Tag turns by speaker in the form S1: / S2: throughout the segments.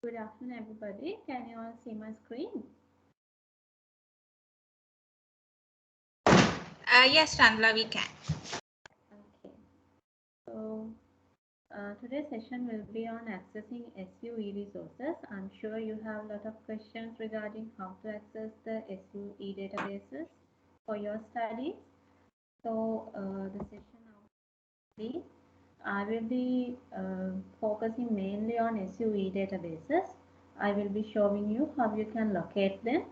S1: Good afternoon, everybody. Can you all see my screen?
S2: Yes, Chandla, we can.
S1: Okay. So today's session will be on accessing SUE resources. I'm sure you have a lot of questions regarding how to access the SUE databases for your studies. So the session now I will be focusing mainly on SUE databases. I will be showing you how you can locate them,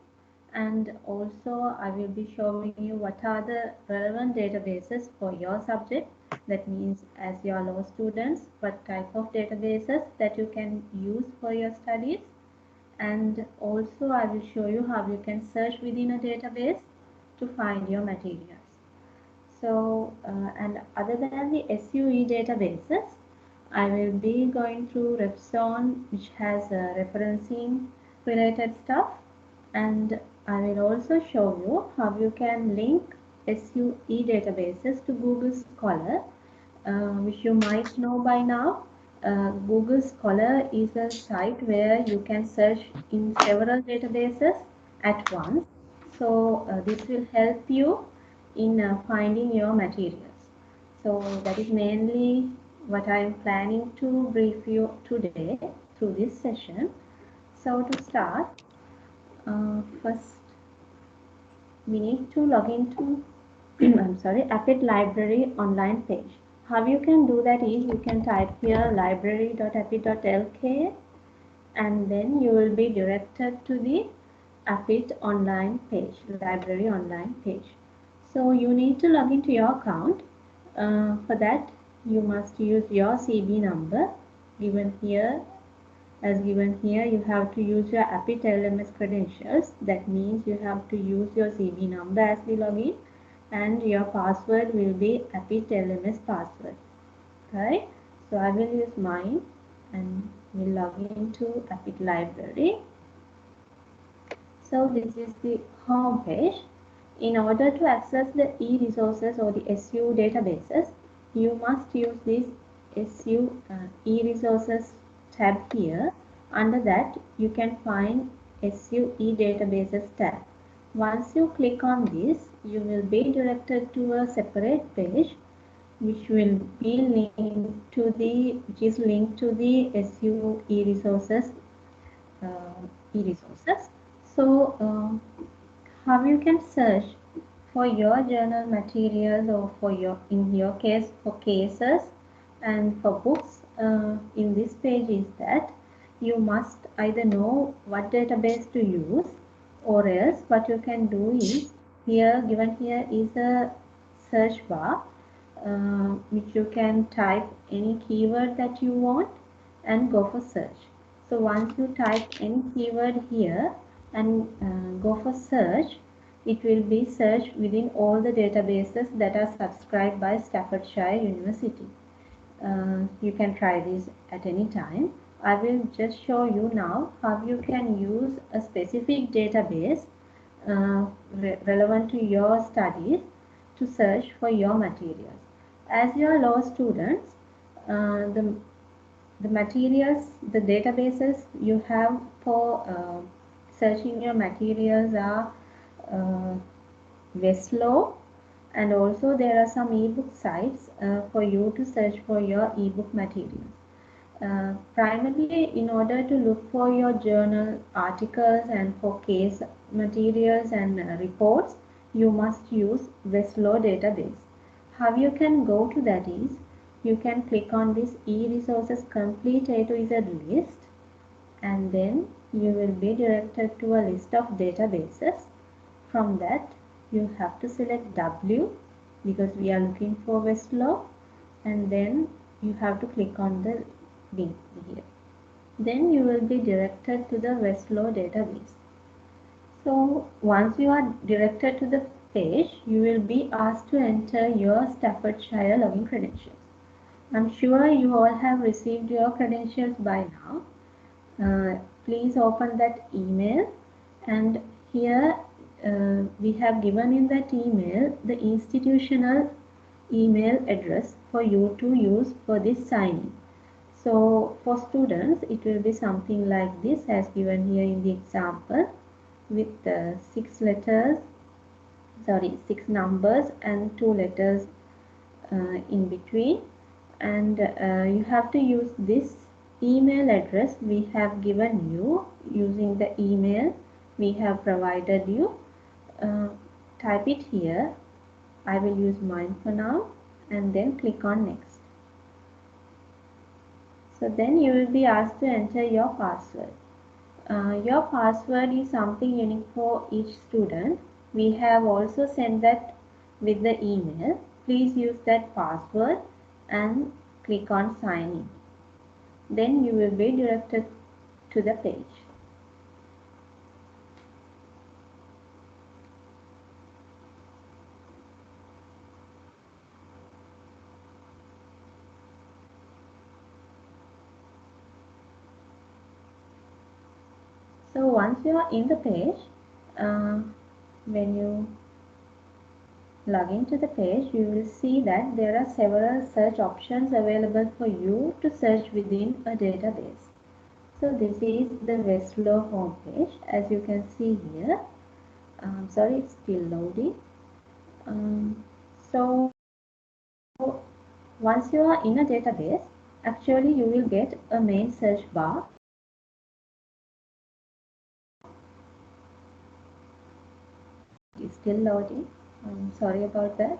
S1: and also I will be showing you what are the relevant databases for your subject. That means as your law students, what type of databases that you can use for your studies, and also I will show you how you can search within a database to find your materials. So, and other than the SUE databases, I will be going through RefZone, which has referencing related stuff, and I will also show you how you can link SUE databases to Google Scholar, which you might know by now. Google Scholar is a site where you can search in several databases at once. So this will help you in finding your materials. So that is mainly what I am planning to brief you today through this session. So to start, first we need to log into Appit Library online page. How you can do that is you can type here library.appit.lk and then you will be directed to the Appit online page, library online page. So you need to log into your account. For that you must use your CB number given here. As given here, you have to use your Appit LMS credentials. That means you have to use your CB number as the login, and your password will be Appit LMS password. Right? So I will use mine and will log into Appit library. So this is the home page. In order to access the e-resources or the SU databases, you must use this SU e-resources tab here. Under that, you can find SU e-databases tab. Once you click on this, you will be directed to a separate page which will be which is linked to the SU e-resources e-resources. So how you can search for your journal materials or for in your case for cases and for books in this page is that you must either know what database to use, or else what you can do is given here is a search bar which you can type any keyword that you want and go for search. So once you type any keyword here and go for search, it will be searched within all the databases that are subscribed by Staffordshire University. You can try this at any time. I will just show you now how you can use a specific database relevant to your studies to search for your materials. As your law students, the materials, the databases you have for searching your materials are uh, Westlaw, and also there are some ebook sites for you to search for your ebook materials. Primarily, in order to look for your journal articles and for case materials and reports, you must use Westlaw database. How you can go to that is, you can click on this e-resources complete A to Z list, and then you will be directed to a list of databases. From that, you have to select W because we are looking for Westlaw, and then you have to click on the link here. Then you will be directed to the Westlaw database. So once you are directed to the page, you will be asked to enter your Staffordshire login credentials. I'm sure you all have received your credentials by now. Please open that email, and here we have given in that email the institutional email address for you to use for this signing. So for students, it will be something like this as given here in the example, with 6 numbers and 2 letters in between, and you have to use this email address we have given you. Using the email we have provided you, uh, type it here. I will use mine for now, and then click on next. So then you will be asked to enter your password. Your password is something unique for each student. We have also sent that with the email. Please use that password and click on sign in. Then you will be directed to the page. So once you are in the page, when you log into the page, you will see that there are several search options available for you to search within a database. So this is the Westlaw homepage. As you can see here, sorry, it's still loading. So once you are in a database, actually you will get a main search bar. It's still loading. Sorry about that.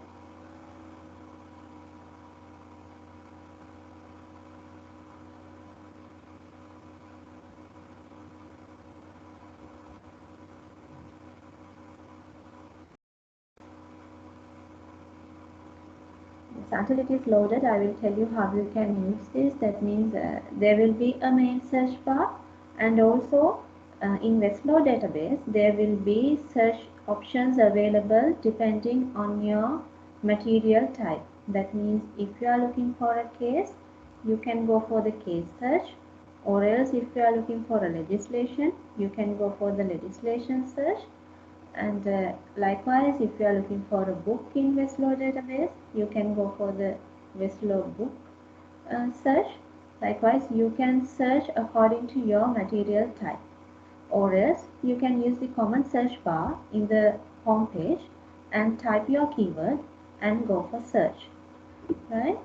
S1: Until it is loaded, I will tell you how you can use this. That means there will be a main search bar, and also in Westlaw database there will be search options available depending on your material type. That means if you are looking for a case, you can go for the case search, or else if you are looking for a legislation, you can go for the legislation search. And likewise, if you are looking for a book in Westlaw database, you can go for the Westlaw book search. Likewise, you can search according to your material type, or else you can use the common search bar in the home page and type your keyword and go for search. Right?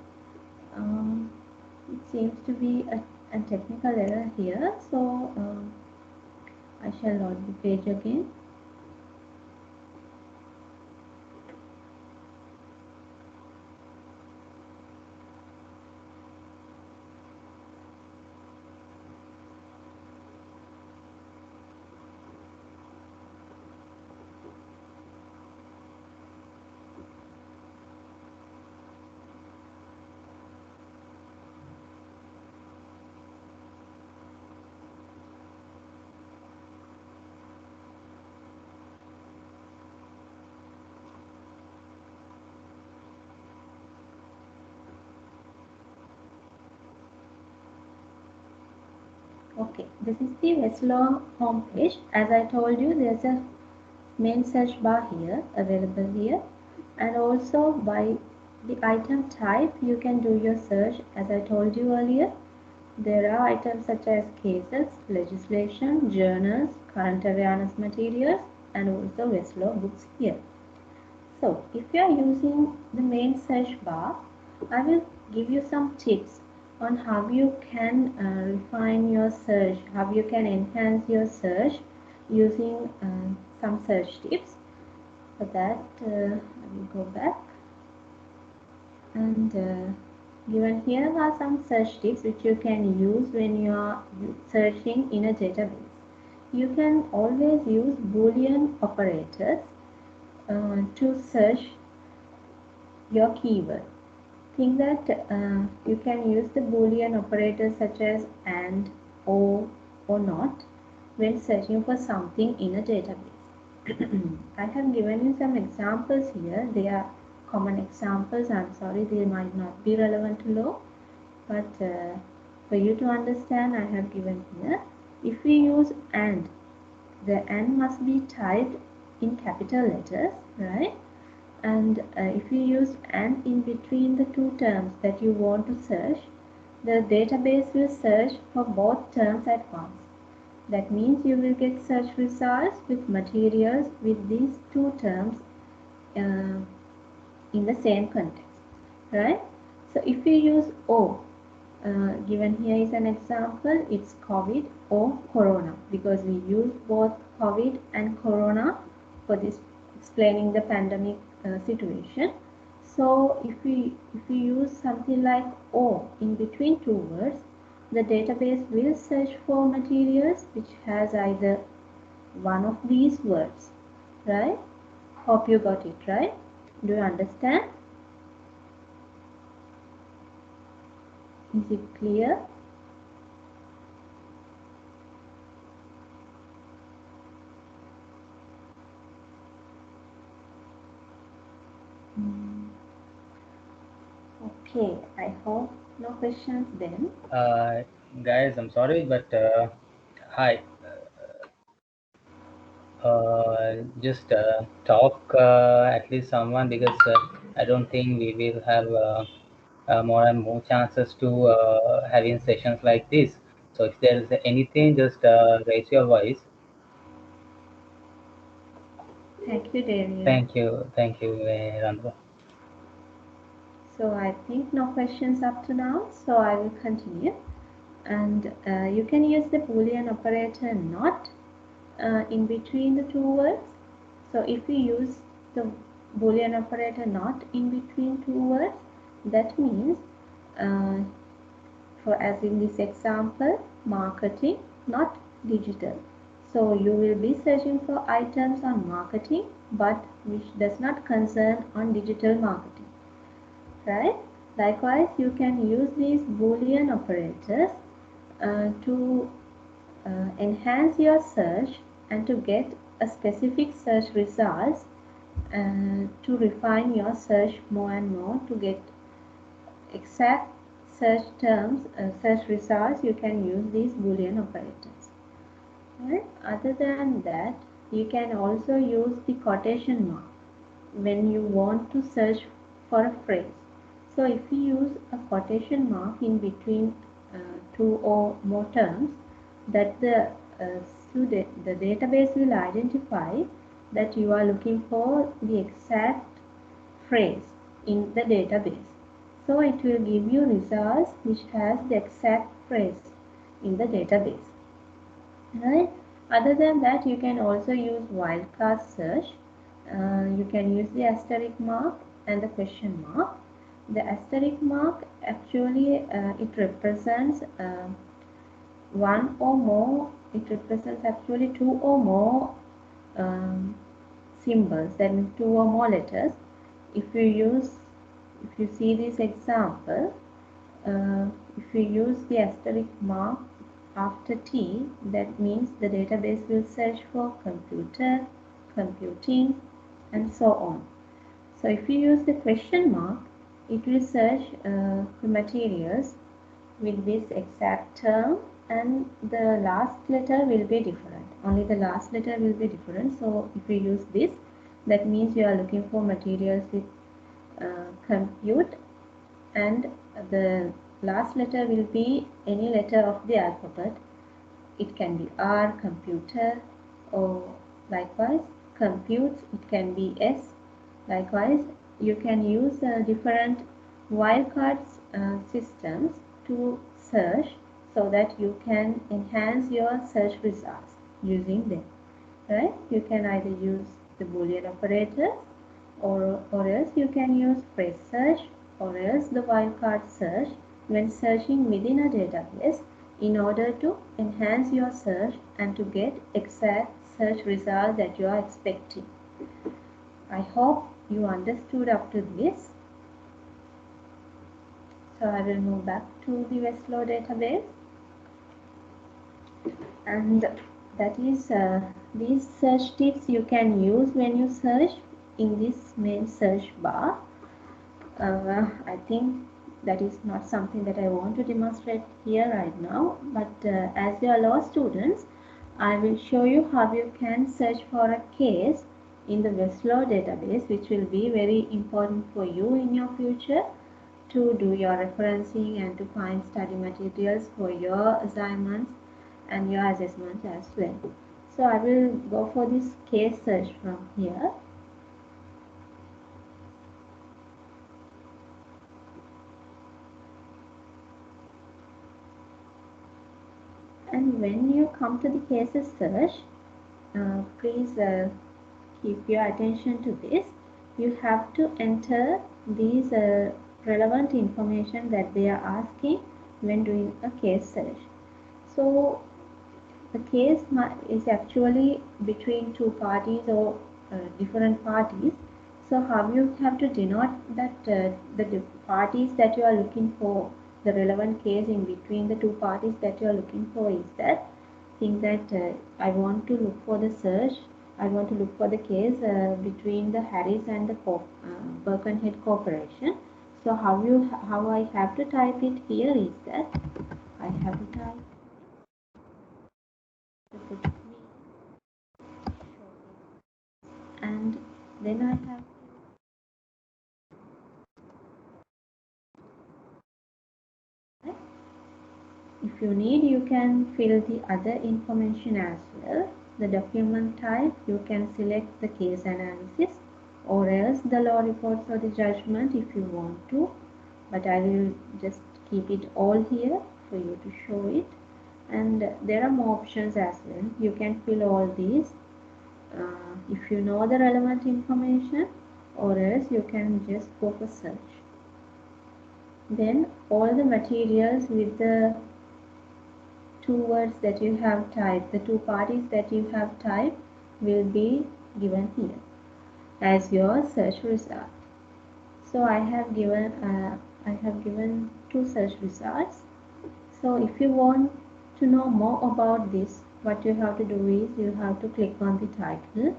S1: It seems to be a technical error here, so I shall load the page again. Okay, this is the Westlaw homepage. As I told you, there's a main search bar here, available here, and also by the item type you can do your search. As I told you earlier, there are items such as cases, legislation, journals, current awareness materials, and also Westlaw books here. So if you are using the main search bar, I will give you some tips on how you can refine your search, how you can enhance your search using some search tips. For that, I will go back, and given here are some search tips which you can use when you are searching in a database. You can always use Boolean operators to search your keyword. Think that you can use the Boolean operators such as and, or not when searching for something in a database. I have given you some examples here. They are common examples. I'm sorry, they might not be relevant to law, but for you to understand, I have given here. If we use and, the and must be typed in capital letters, right? And if you use and in between the two terms that you want to search, the database will search for both terms at once. That means you will get search results with materials with these two terms uh, in the same context, right? So if you use O, given here is an example, it's COVID or Corona, because we use both COVID and Corona for this explaining the pandemic situation. So if we use something like O in between two words, the database will search for materials which has either one of these words, right? Hope you got it right. Do you understand? Is it clear? Mm, okay, I hope no questions then.
S3: Uh, Guys, I'm sorry, but hi. Just talk at least someone, because I don't think we will have more and more chances to having sessions like this. So if there is anything, just raise your voice.
S1: Thank you, Daniel.
S3: Thank you, Randra.
S1: So I think no questions up to now, so I will continue. And you can use the Boolean operator not in between the two words. So if we use the Boolean operator not in between two words, that means, uh, for as in this example, marketing, not digital. So you will be searching for items on marketing, but which does not concern on digital marketing, right? Likewise, you can use these Boolean operators to enhance your search and to get a specific search results, to refine your search more and more to get exact search terms, search results. You can use these Boolean operators. Right? Other than that, you can also use the quotation mark when you want to search for a phrase. So if you use a quotation mark in between two or more terms, that the database will identify that you are looking for the exact phrase in the database. So it will give you results which has the exact phrase in the database. Right? Other than that, you can also use wildcard search. You can use the asterisk mark and the question mark. The asterisk mark actually it represents one or more. It represents actually two or more um, symbols. That means two or more letters. If you use, if you see this example, uh, if you use the asterisk mark after T, that means the database will search for computer, computing, and so on. So if you use the question mark, it will search the materials with this exact term, and the last letter will be different. Only the last letter will be different. So if you use this, that means you are looking for materials with compute, and the last letter will be any letter of the alphabet. It can be R, computer, or likewise computes, it can be S. Likewise, you can use different wildcards systems to search, so that you can enhance your search results using them, right? You can either use the Boolean operators, or else you can use phrase search, or else the wildcard search when searching within a database, in order to enhance your search and to get exact search result that you are expecting. I hope you understood up to this. So I will move back to the Westlaw database, and that is these search tips you can use when you search in this main search bar. I think that is not something that I want to demonstrate here right now, but as you are law students, I will show you how you can search for a case in the Westlaw database, which will be very important for you in your future to do your referencing and to find study materials for your assignments and your assessments as well. So I will go for this case search from here. And when you come to the cases search, please keep your attention to this. You have to enter these relevant information that they are asking when doing a case search. So the case is actually between two parties or different parties. So how you have to denote that the parties that you are looking for, the relevant case in between the two parties that you are looking for is that think that I want to look for the search, I want to look for the case between the Harris and the Birkenhead Corporation. So how I have to type it here is that I have to type and then I have if you need, you can fill the other information as well. The document type, you can select the case analysis or else the law reports or the judgment if you want to. But I will just keep it all here for you to show it. And there are more options as well. You can fill all these if you know the relevant information, or else you can just go for search. Then all the materials with the two words that you have typed, the two parties that you have typed will be given here as your search result. So I have given two search results. So if you want to know more about this, what you have to do is you have to click on the title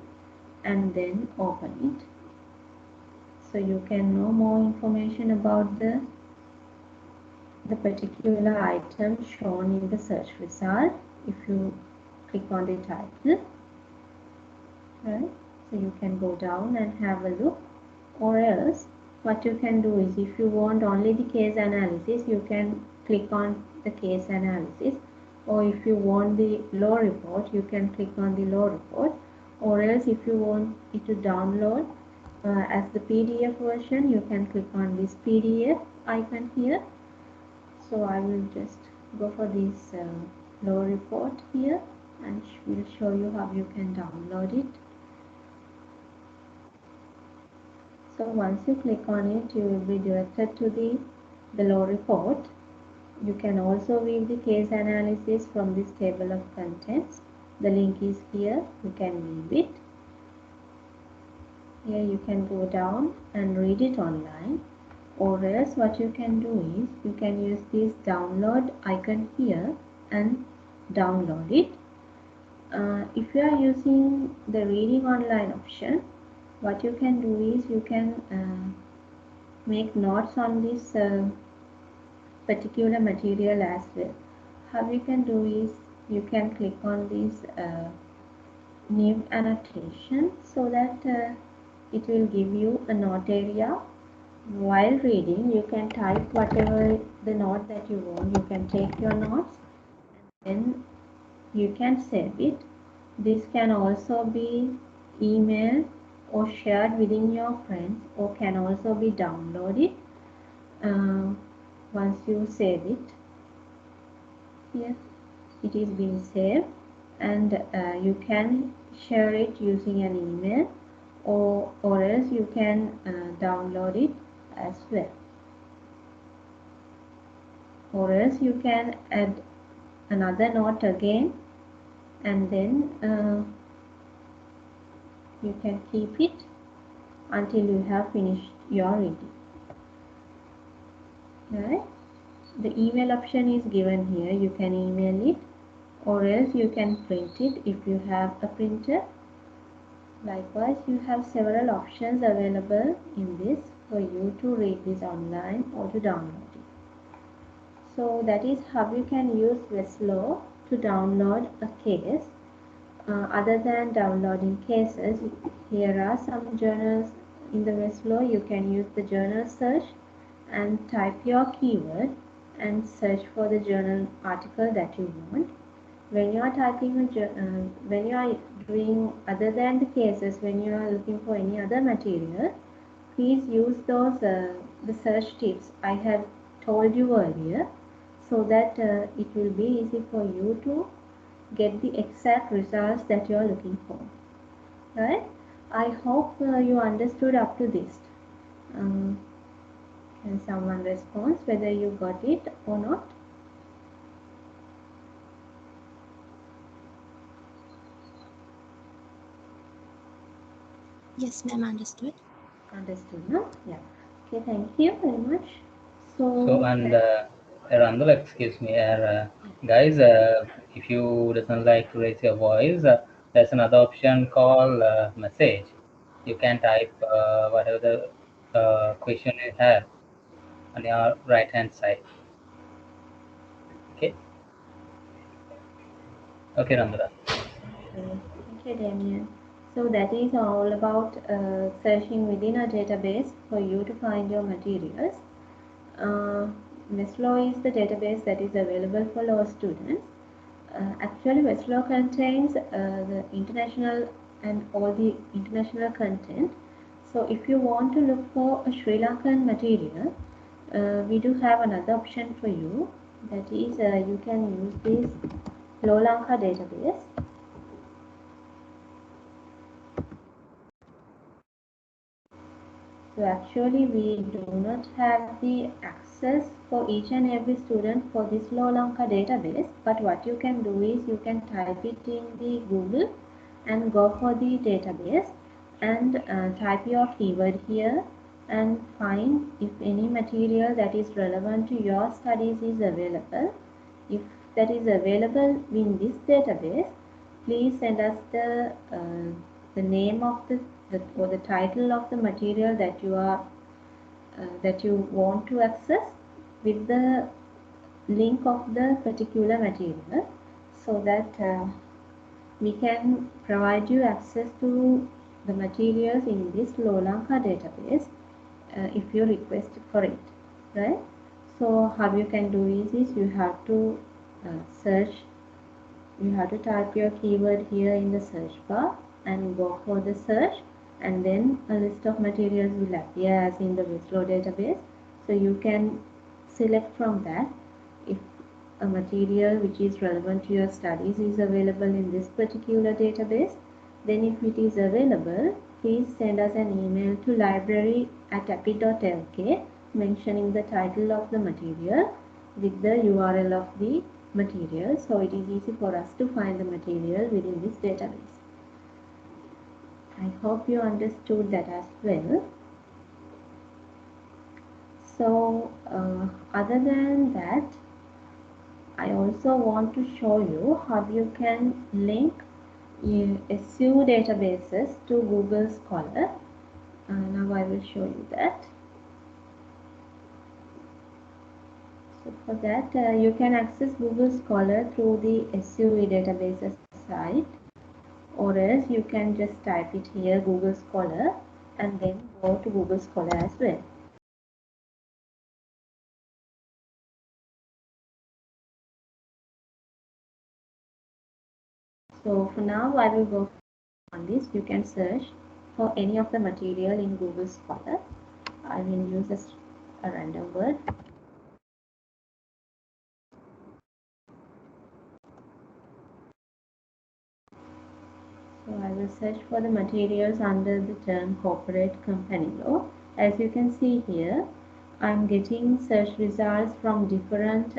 S1: and then open it. So you can know more information about the particular item shown in the search result if you click on the title, right? So you can go down and have a look, or else what you can do is if you want only the case analysis, you can click on the case analysis, or if you want the law report, you can click on the law report, or else if you want it to download as the PDF version, you can click on this PDF icon here. So I will just go for this law report here and will show you how you can download it. So once you click on it, you will be directed to the law report. You can also view the case analysis from this table of contents. The link is here. You can view it. Here you can go down and read it online. Or else what you can do is you can use this download icon here and download it. If you are using the reading online option, what you can do is you can make notes on this particular material as well. How you can do is you can click on this new annotation so that it will give you a note area. While reading, you can type whatever the note that you want. You can take your notes and then you can save it. This can also be emailed or shared within your friends, or can also be downloaded once you save it. Here it is being saved, and you can share it using an email, or else you can download it as well, or else you can add another note again, and then you can keep it until you have finished your reading. Right? The email option is given here. You can email it, or else you can print it if you have a printer. Likewise, you have several options available in this for you to read this online or to download it. So that is how you can use Westlaw to download a case. Other than downloading cases, here are some journals in the Westlaw. You can use the journal search and type your keyword and search for the journal article that you want. When you are when you are doing other than the cases, when you are looking for any other material, please use those the search tips I have told you earlier, so that it will be easy for you to get the exact results that you are looking for. Right? I hope you understood up to this. Um, can someone respond whether you got it or not?
S4: Yes, ma'am, understood.
S1: Understood, no? Yeah. Okay, thank you very much.
S3: So,
S1: So,
S3: and Randall, excuse me, guys, if you doesn't like to raise your voice, there's another option called message. You can type whatever the question you have on your right hand side. Okay, okay, Randall.
S1: thank you, Damien. So that is all about searching within a database for you to find your materials. Uh, Westlaw is the database that is available for law students. Actually, Westlaw contains the international and all the international content. So if you want to look for a Sri Lankan material, we do have another option for you. That is, you can use this Law Lanka database. So actually we do not have the access for each and every student for this Law Lanka database, but what you can do is you can type it in the Google and go for the database and type your keyword here and find if any material that is relevant to your studies is available. If that is available in this database, please send us the name of the or the title of the material that you want to access with the link of the particular material, so that we can provide you access to the materials in this Law Lanka database if you request for it, right? So how you can do is you have to search, you have to type your keyword here in the search bar and go for the search, and then a list of materials will appear as in the Westlaw database. So you can select from that if a material which is relevant to your studies is available in this particular database. Then if it is available, please send us an email to library@api.lk mentioning the title of the material with the URL of the material, so it is easy for us to find the material within this database. I hope you understood that as well. So other than that, I also want to show you how you can link SU databases to Google Scholar. Now I will show you that. So for that, you can access Google Scholar through the SUE databases site, or else you can just type it here, Google Scholar, and then go to Google Scholar as well. So for now, I will go on this. You can search for any of the material in Google Scholar. I will use a random word. So I will search for the materials under the term corporate company law. As you can see here, I'm getting search results from different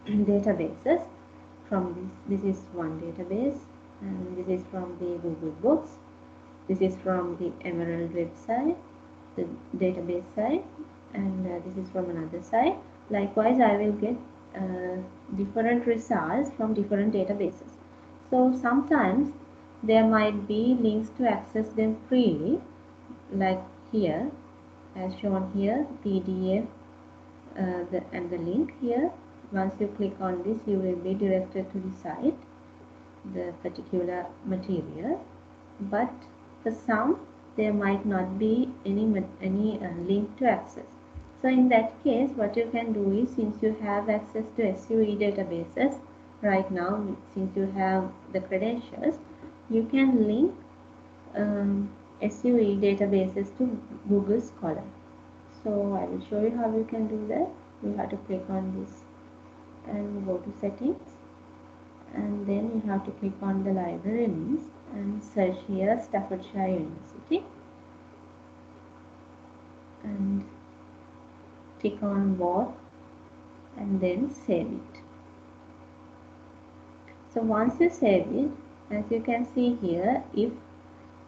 S1: databases. From this is one database, and this is from the Google Books. This is from the Emerald website, the database site, and this is from another site. Likewise, I will get different results from different databases. So sometimes there might be links to access them freely, like here, as shown here, PDF, and the link here. Once you click on this, you will be directed to the site, the particular material. But for some, there might not be any link to access. So in that case, what you can do is, since you have access to SUE databases right now, since you have the credentials, you can link SUE databases to Google Scholar. So I will show you how you can do that. You have to click on this and go to settings, and then you have to click on the library links and search here Staffordshire University and click on Work and then save it. So once you save it, as you can see here, if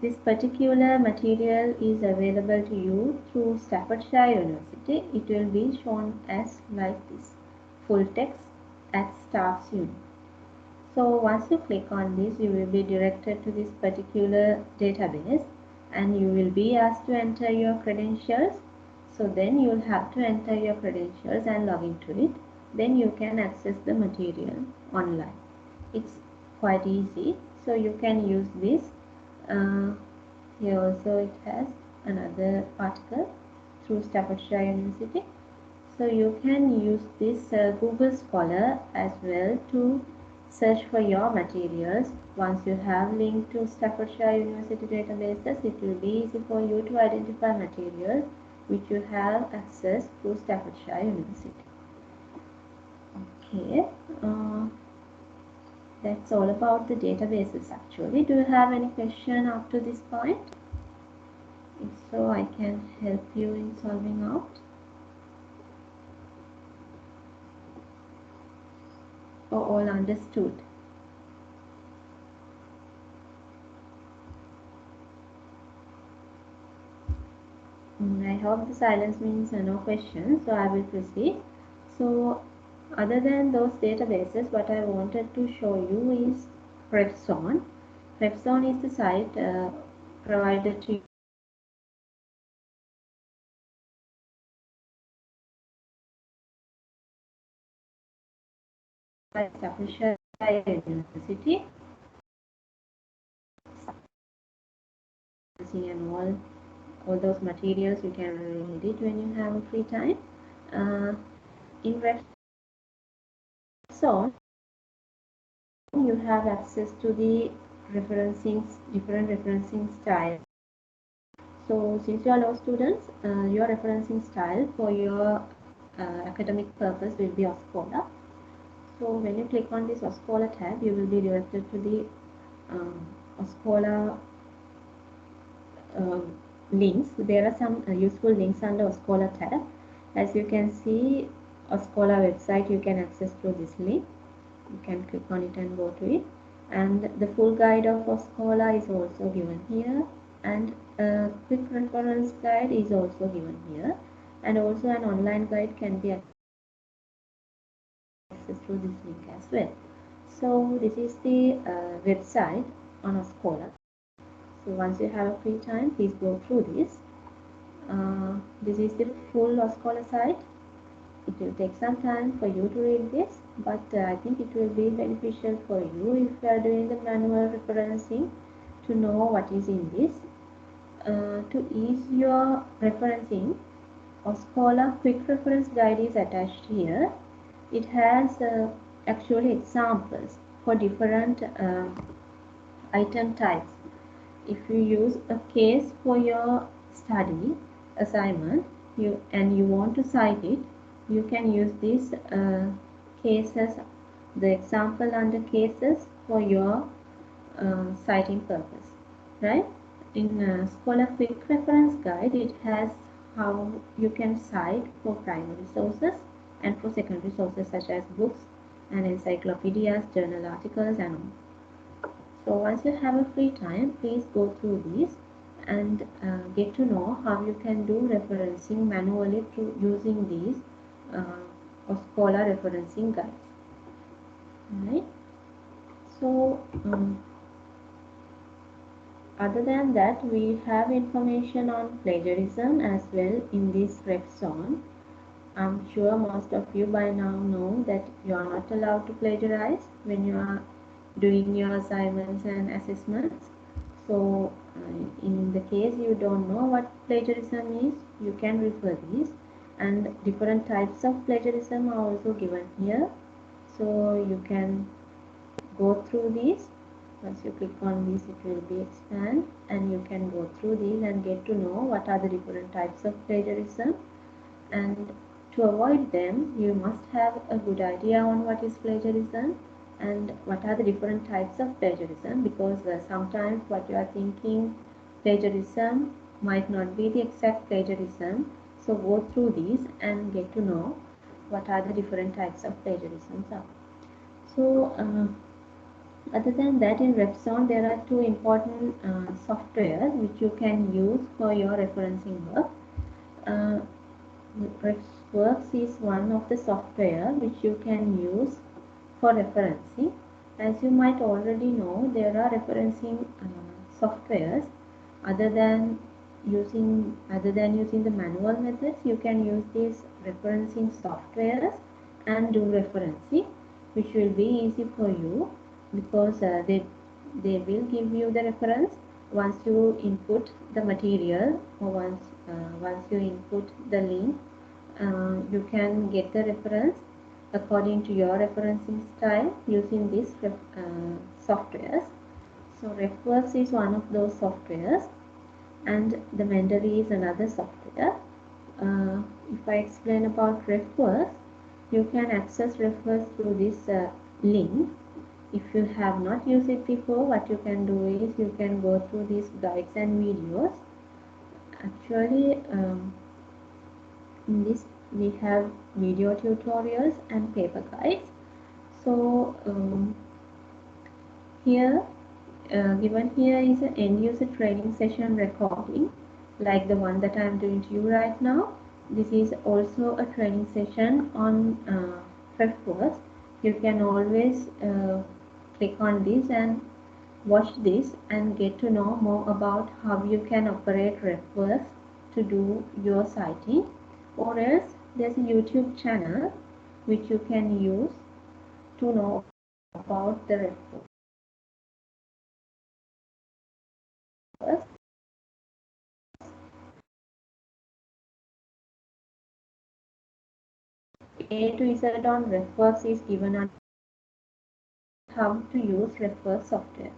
S1: this particular material is available to you through Staffordshire University, it will be shown as like this, full text at Staff's Unit. So once you click on this, you will be directed to this particular database and you will be asked to enter your credentials. So then you will have to enter your credentials and log into it. Then you can access the material online. It's quite easy. So you can use this. Here also it has another article through Staffordshire University. So you can use this Google Scholar as well to search for your materials. Once you have linked to Staffordshire University databases, it will be easy for you to identify materials which you have access to Staffordshire University. Okay, that's all about the databases actually. Do you have any question up to this point? If so, I can help you in solving out. Or all understood? I hope the silence means no questions, so I will proceed. So other than those databases, what I wanted to show you is RefZone. RefZone is the site provided to by Staffordshire University. And all those materials you can read it when you have a free time. In RefZone, you have access to the different referencing styles. So since you are law students, your referencing style for your academic purpose will be Oscola. So when you click on this Oscola tab, you will be directed to the Oscola uh, links. There are some useful links under Oscola tab. As you can see, Oscola website you can access through this link. You can click on it and go to it. And the full guide of Oscola is also given here, and a quick reference guide is also given here, and also an online guide can be accessed through this link as well. So this is the website on Oscola. So once you have a free time, please go through this. This is the full Oscola site. It will take some time for you to read this, but I think it will be beneficial for you if you are doing the manual referencing to know what is in this. To ease your referencing, a Scholar quick reference guide is attached here. It has actually examples for different item types. If you use a case for your study assignment and you want to cite it, you can use these cases, the example under cases for your citing purpose, right? In Scholar Quick Reference Guide, it has how you can cite for primary sources and for secondary sources such as books and encyclopedias, journal articles, and all. So once you have a free time, please go through these and get to know how you can do referencing manually through using these Scholar referencing guides. Right? So other than that, we have information on plagiarism as well in this RefZone. I'm sure most of you by now know that you are not allowed to plagiarize when you are doing your assignments and assessments. So in the case you don't know what plagiarism is, you can refer these. And different types of plagiarism are also given here, so you can go through these. Once you click on this, it will be expand, and you can go through these and get to know what are the different types of plagiarism. And to avoid them, you must have a good idea on what is plagiarism and what are the different types of plagiarism, because sometimes what you are thinking plagiarism might not be the exact plagiarism. So go through these and get to know what are the different types of plagiarisms are. So other than that, in RefZone there are two important softwares which you can use for your referencing work. Uh, RefWorks is one of the software which you can use for referencing. As you might already know, there are referencing softwares other than using the manual methods. You can use these referencing softwares and do referencing, which will be easy for you, because they will give you the reference once you input the material, or once you input the link. You can get the reference according to your referencing style using these softwares. So RefWorks is one of those softwares, and the Mendeley is another software. Uh, if I explain about RefWorks, you can access RefWorks through this link. If you have not used it before, what you can do is you can go through these guides and videos. Actually, in this we have video tutorials and paper guides. So here given here is an end user training session recording, like the one that I am doing to you right now. This is also a training session on RefWorks. You can always click on this and watch this and get to know more about how you can operate RefWorks to do your citing. Or else there's a YouTube channel which you can use to know about the RefWorks. A to Z on RefWorks is given on how to use RefWorks software.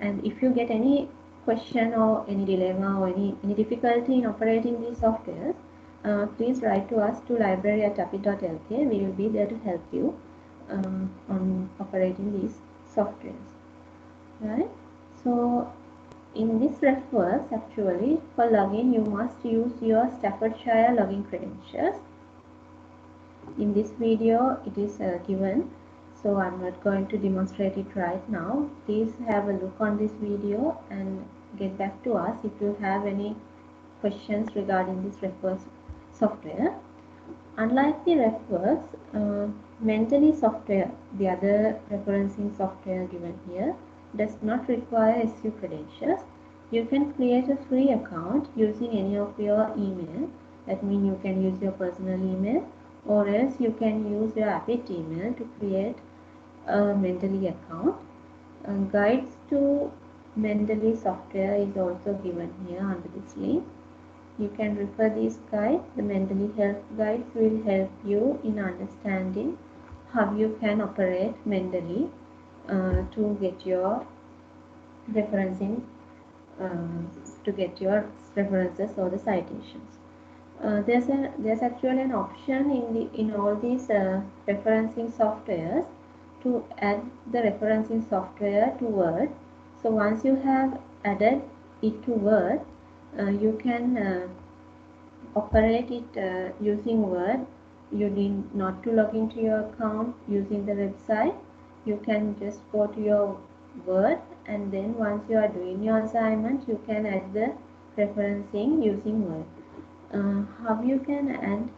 S1: And if you get any question or any dilemma or any difficulty in operating these softwares, please write to us to library@apit.lk. We will be there to help you on operating these softwares. Right? So in this RefWorks, actually for login you must use your Staffordshire login credentials. In this video it is given, so I'm not going to demonstrate it right now. Please have a look on this video and get back to us if you have any questions regarding this RefWorks software. Unlike the RefWorks, Mentally software, the other referencing software given here, does not require SU credentials. You can create a free account using any of your email. That means you can use your personal email, or else you can use your Apit email to create a Mendeley account. Guides to Mendeley software is also given here under this link. You can refer these guides. The Mendeley Health Guides will help you in understanding how you can operate Mendeley to get your referencing, uh, to get your references or the citations. There's actually an option in all these referencing softwares to add the referencing software to Word. So once you have added it to Word, you can operate it using Word. You need not to log into your account using the website. You can just go to your Word, and then once you are doing your assignment, you can add the referencing using Word. How you can add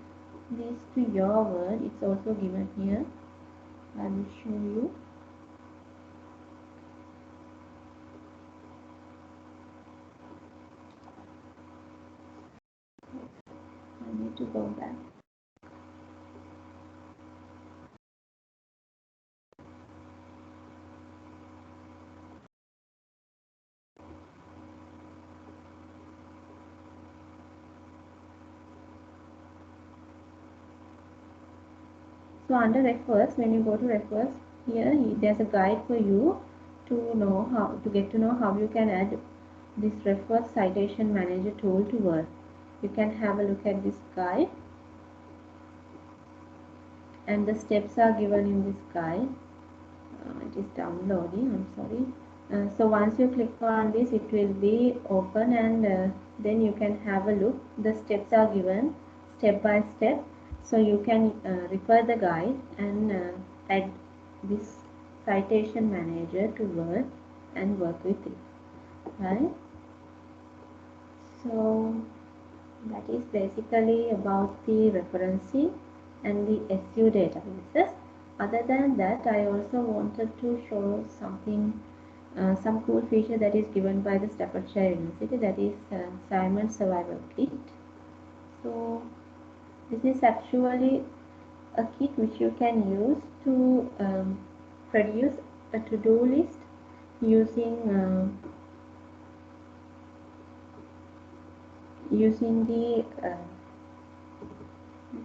S1: this to your Word, it's also given here. I will show you. I need to go back. So under reference, when you go to reference, here there's a guide for you to know how you can add this reference citation manager tool to Word. You can have a look at this guide, and the steps are given in this guide. It is downloading, I'm sorry. So once you click on this, it will be open, and then you can have a look. The steps are given step by step, so you can refer the guide and add this citation manager to Word and work with it, right? So that is basically about the referencing and the SU databases. Other than that, I also wanted to show some cool feature that is given by the Staffordshire University, that is Simon Survival Kit. So this is actually a kit which you can use to produce a to-do list using the I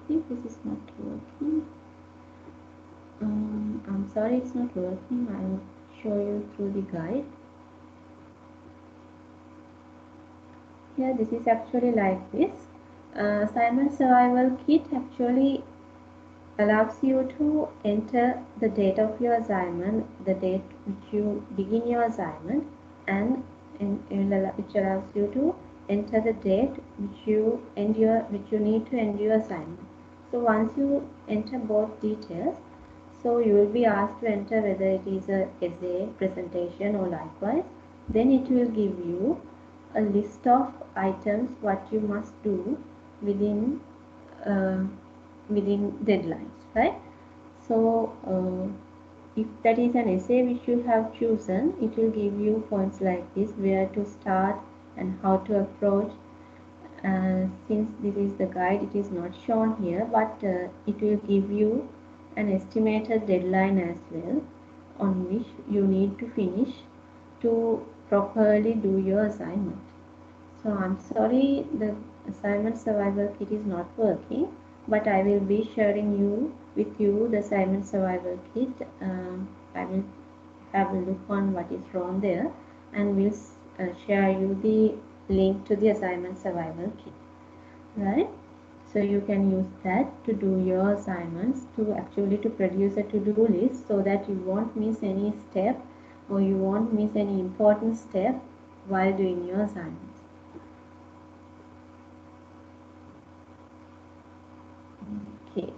S1: think this is not working. I'm sorry, it's not working. I'll show you through the guide. Here, this is actually like this. Simon Survival Kit actually allows you to enter the date of your assignment, the date which you begin your assignment, and which allows you to enter the date which you need to end your assignment. So once you enter both details, so you will be asked to enter whether it is a essay, presentation, or likewise. Then it will give you a list of items what you must do within uh, within deadlines, right? So if that is an essay which you have chosen, it will give you points like this, where to start and how to approach. Since this is the guide, it is not shown here, but it will give you an estimated deadline as well, on which you need to finish to properly do your assignment. So I'm sorry, the assignment survival kit is not working, but I will be sharing with you the assignment survival kit. I will have a look on what is wrong there, and will share you the link to the assignment survival kit, right? So you can use that to do your assignments, to actually to produce a to-do list, so that you won't miss any step, or you won't miss any important step while doing your assignments. Okay.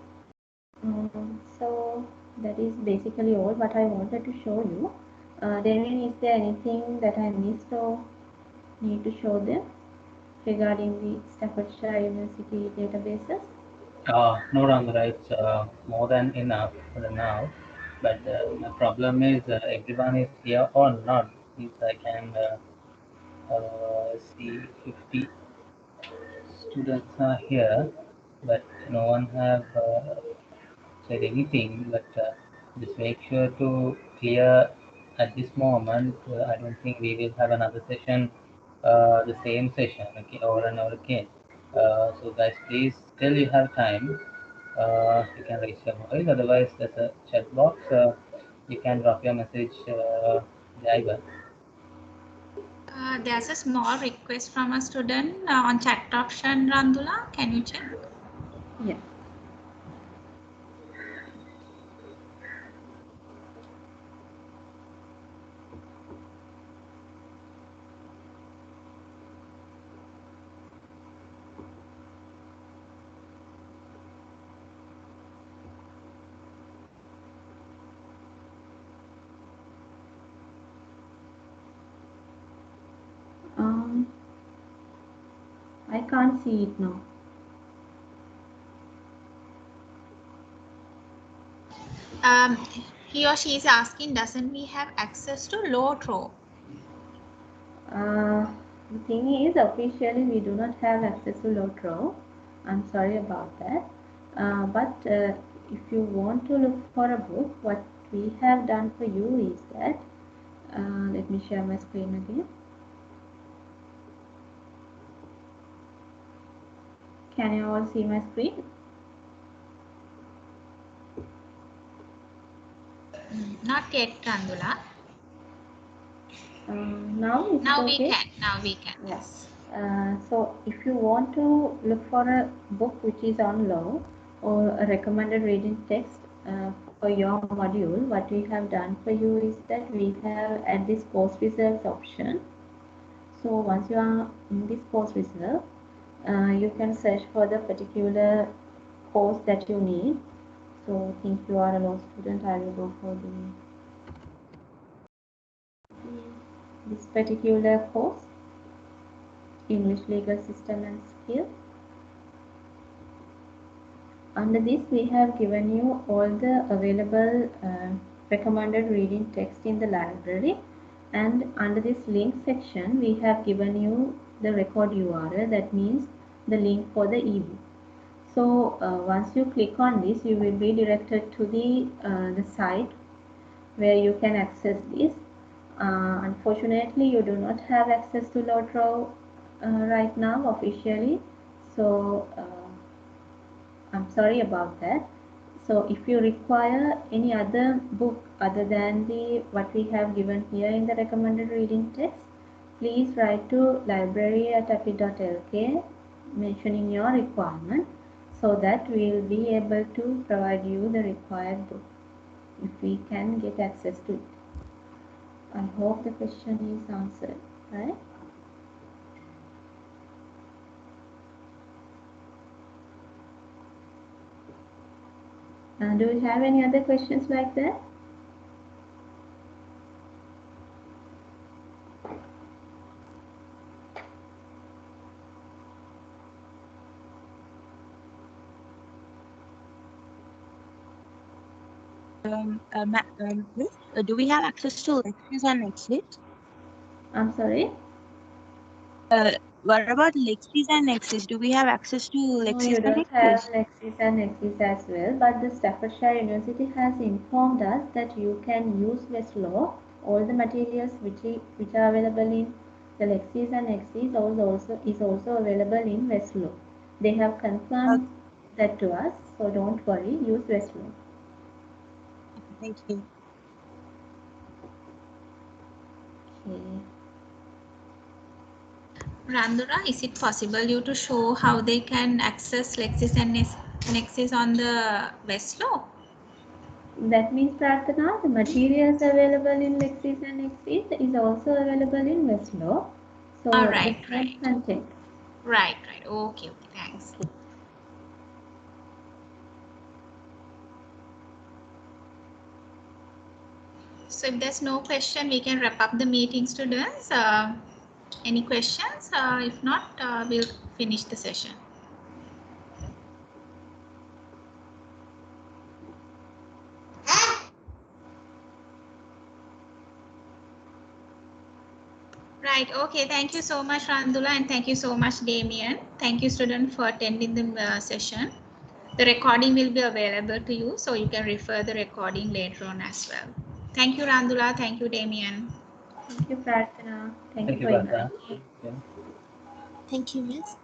S1: So that is basically all what I wanted to show you. Then is there anything that I missed or need to show them regarding the Staffordshire University databases?
S3: No, Randhra, it's more than enough for now. But my problem is everyone is here or not. If I can see 50 students are here, but no one have said anything. But just make sure to clear at this moment. I don't think we will have another session, the same session, okay, over and over again. So guys, please, still you have time. You can raise your voice. Otherwise, there's a chat box. You can drop your message there.
S2: There's a small request from a student on chat option, Randula. Can you check?
S1: Yeah. Um, I can't see it now.
S2: Um, he or she is asking, doesn't we have access to load row?
S1: The thing is, officially we do not have access to Lotro. I'm sorry about that. But if you want to look for a book, what we have done for you is that, let me share my screen again. Can you all see my screen?
S2: Not yet, Randula.
S1: Now is it
S2: Now we
S1: okay?
S2: can. Now we can.
S1: Yes. So if you want to look for a book which is on law or a recommended reading text for your module, what we have done for you is that we have add this course results option. So once you are in this course result, you can search for the particular course that you need. So think you are a law student, I will go for this particular course, English Legal System and Skill. Under this, we have given you all the available recommended reading text in the library, and under this link section, we have given you the record URL, that means the link for the ebook. So once you click on this, you will be directed to the site where you can access this. Unfortunately, you do not have access to LaWTRO right now officially, so I'm sorry about that. So if you require any other book other than the what we have given here in the recommended reading text, please write to library@api.lk mentioning your requirement, so that we will be able to provide you the required book if we can get access to it. I hope the question is answered, right? Do you have any other questions like that?
S4: Miss, do we have access to Lexis and Nexus?
S1: I'm sorry?
S4: What about Lexis and Nexus? Do we have access to
S1: No,
S4: Lexis
S1: you
S4: and
S1: don't have
S4: Nexus?
S1: Lexis and Nexis as well, but the Staffordshire University has informed us that you can use Westlaw. All the materials which are available in the Lexis and Nexis is also available in Westlaw. They have confirmed that to us, so don't worry, use Westlaw.
S4: Thank you.
S1: Okay.
S2: Randura, is it possible you to show how they can access Lexis and Nexis on the Westlaw?
S1: That means, Prarthana, the materials available in Lexis and Nexis is also available in Westlaw. So
S2: All
S1: the
S2: right,
S1: same
S2: right.
S1: content.
S2: Right. Okay, thanks.
S1: Okay.
S2: So if there's no question, we can wrap up the meeting, students. Any questions? If not, we'll finish the session. Right. Okay. Thank you so much, Randula, and thank you so much, Damien. Thank you, student, for attending the session. The recording will be available to you, so you can refer the recording later on as well. Thank you, Randula. Thank you, Damien.
S1: Thank you, Prarthana. Thank you
S3: Thank you,
S1: for
S3: Barbara.
S1: inviting me.
S3: Yeah.
S4: Thank you, Miss.